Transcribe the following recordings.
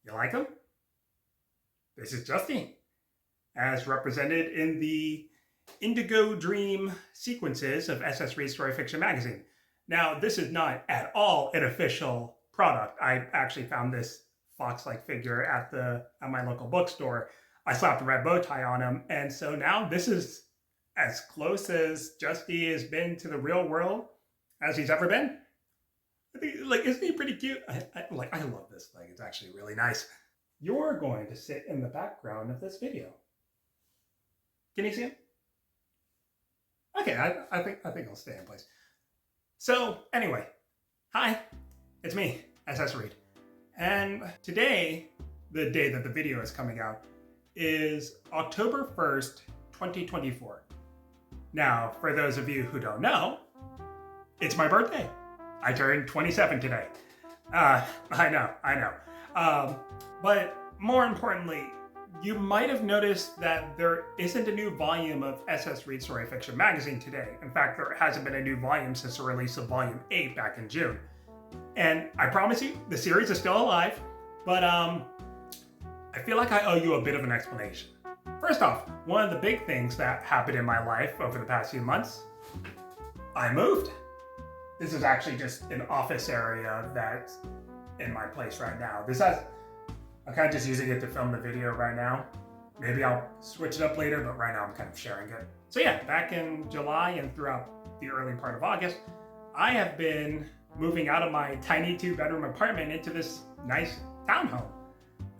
You like them? This is Justine, as represented in the Indigo Dream sequences of SS Read Story Fiction magazine. Now, this is not at all an official product. I actually found this fox-like figure at my local bookstore. I slapped a red bow tie on him, and so now this is as close as Justy has been to the real world as he's ever been. I think, isn't he pretty cute? I love this thing. It's actually really nice. You're going to sit in the background of this video. Can you see him? Okay, I think I'll stay in place. So anyway, hi, it's me, SS Read. And today, the day that the video is coming out, is October 1st, 2024. Now, for those of you who don't know, it's my birthday. I turned 27 today. I know. But more importantly, you might have noticed that there isn't a new volume of SS Read Story Fiction magazine today. In fact, there hasn't been a new volume since the release of volume 8 back in June. And I promise you, the series is still alive, but I feel like I owe you a bit of an explanation. First off, one of the big things that happened in my life over the past few months, I moved. This is actually just an office area that's in my place right now. I'm kind of just using it to film the video right now. Maybe I'll switch it up later, but right now I'm kind of sharing it. So yeah, back in July and throughout the early part of August, I have been moving out of my tiny 2-bedroom apartment into this nice townhome.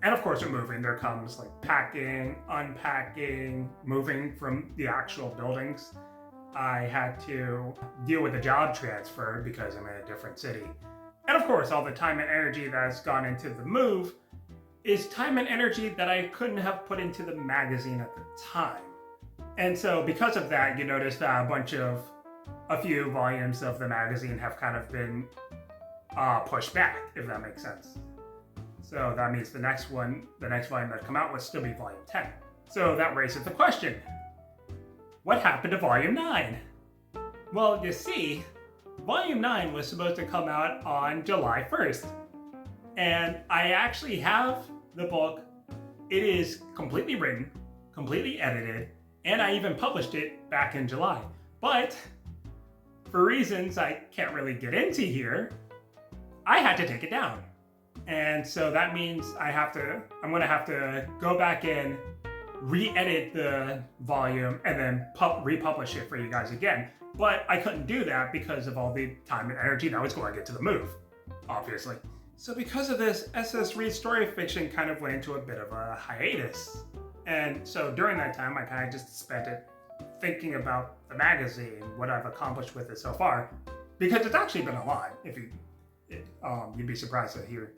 And of course, with moving, there comes like packing, unpacking, moving from the actual buildings. I had to deal with a job transfer because I'm in a different city. And of course, all the time and energy that's gone into the move is time and energy that I couldn't have put into the magazine at the time. And so because of that, you notice that a few volumes of the magazine have kind of been pushed back, if that makes sense. So that means the next volume that come out would still be volume 10. So that raises the question, what happened to volume 9? Well, you see, volume 9 was supposed to come out on July 1st. And I actually have the book. It is completely written, completely edited, and I even published it back in July. But for reasons I can't really get into here, I had to take it down. And so that means I'm gonna have to go back in, re-edit the volume, and then republish it for you guys again. But I couldn't do that because of all the time and energy that was going into the move, obviously. So because of this, SS Read Story Fiction kind of went into a bit of a hiatus. And so during that time, I kind of just spent it thinking about the magazine, what I've accomplished with it so far, because it's actually been a lot, you'd be surprised to hear.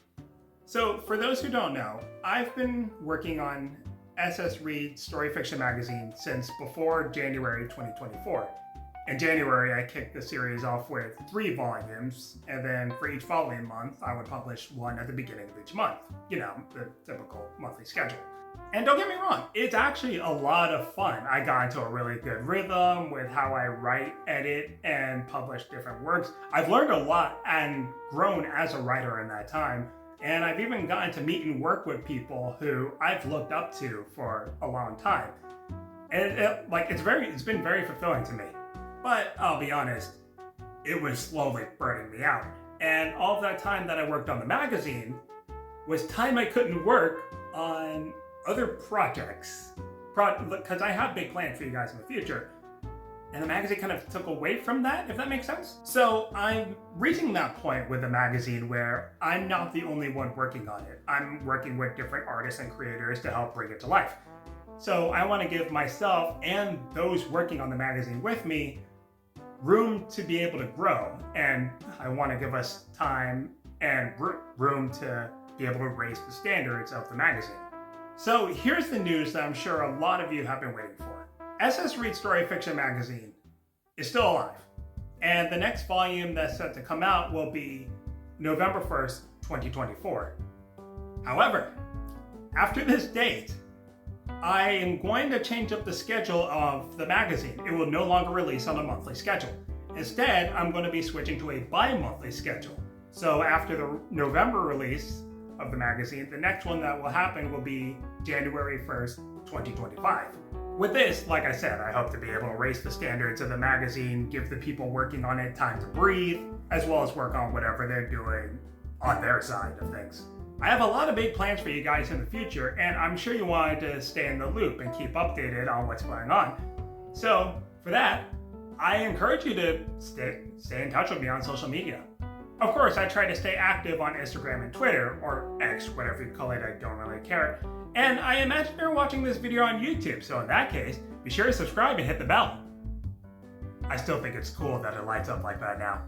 So for those who don't know, I've been working on SS Read Story Fiction magazine since before January 2024. In January, I kicked the series off with 3 volumes, and then for each following month, I would publish one at the beginning of each month. You know, the typical monthly schedule. And don't get me wrong, it's actually a lot of fun. I got into a really good rhythm with how I write, edit, and publish different works. I've learned a lot and grown as a writer in that time. And I've even gotten to meet and work with people who I've looked up to for a long time. And it's been very fulfilling to me. But I'll be honest, it was slowly burning me out. And all of that time that I worked on the magazine was time I couldn't work on other projects. Because I have big plans for you guys in the future. And the magazine kind of took away from that, if that makes sense. So I'm reaching that point with the magazine where I'm not the only one working on it. I'm working with different artists and creators to help bring it to life. So I want to give myself and those working on the magazine with me room to be able to grow. And I want to give us time and room to be able to raise the standards of the magazine. So here's the news that I'm sure a lot of you have been waiting for. SS Read Story Fiction magazine is still alive. And the next volume that's set to come out will be November 1st, 2024. However, after this date, I am going to change up the schedule of the magazine. It will no longer release on a monthly schedule. Instead, I'm going to be switching to a bi-monthly schedule. So after the November release, of the magazine. The next one that will happen will be January 1st, 2025. With this, like I said, I hope to be able to raise the standards of the magazine, give the people working on it time to breathe, as well as work on whatever they're doing on their side of things. I have a lot of big plans for you guys in the future, and I'm sure you wanted to stay in the loop and keep updated on what's going on. So, for that, I encourage you to stay in touch with me on social media. Of course, I try to stay active on Instagram and Twitter, or X, whatever you call it, I don't really care. And I imagine you're watching this video on YouTube, so in that case, be sure to subscribe and hit the bell. I still think it's cool that it lights up like that now.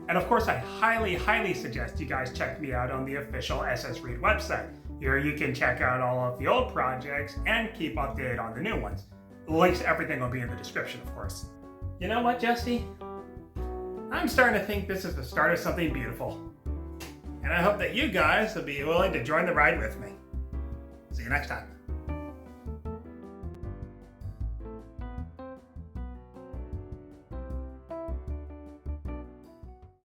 And of course, I highly suggest you guys check me out on the official SS Read website. Here you can check out all of the old projects and keep updated on the new ones. The links to everything will be in the description, of course. You know what, Jesse? I'm starting to think this is the start of something beautiful. And I hope that you guys will be willing to join the ride with me. See you next time.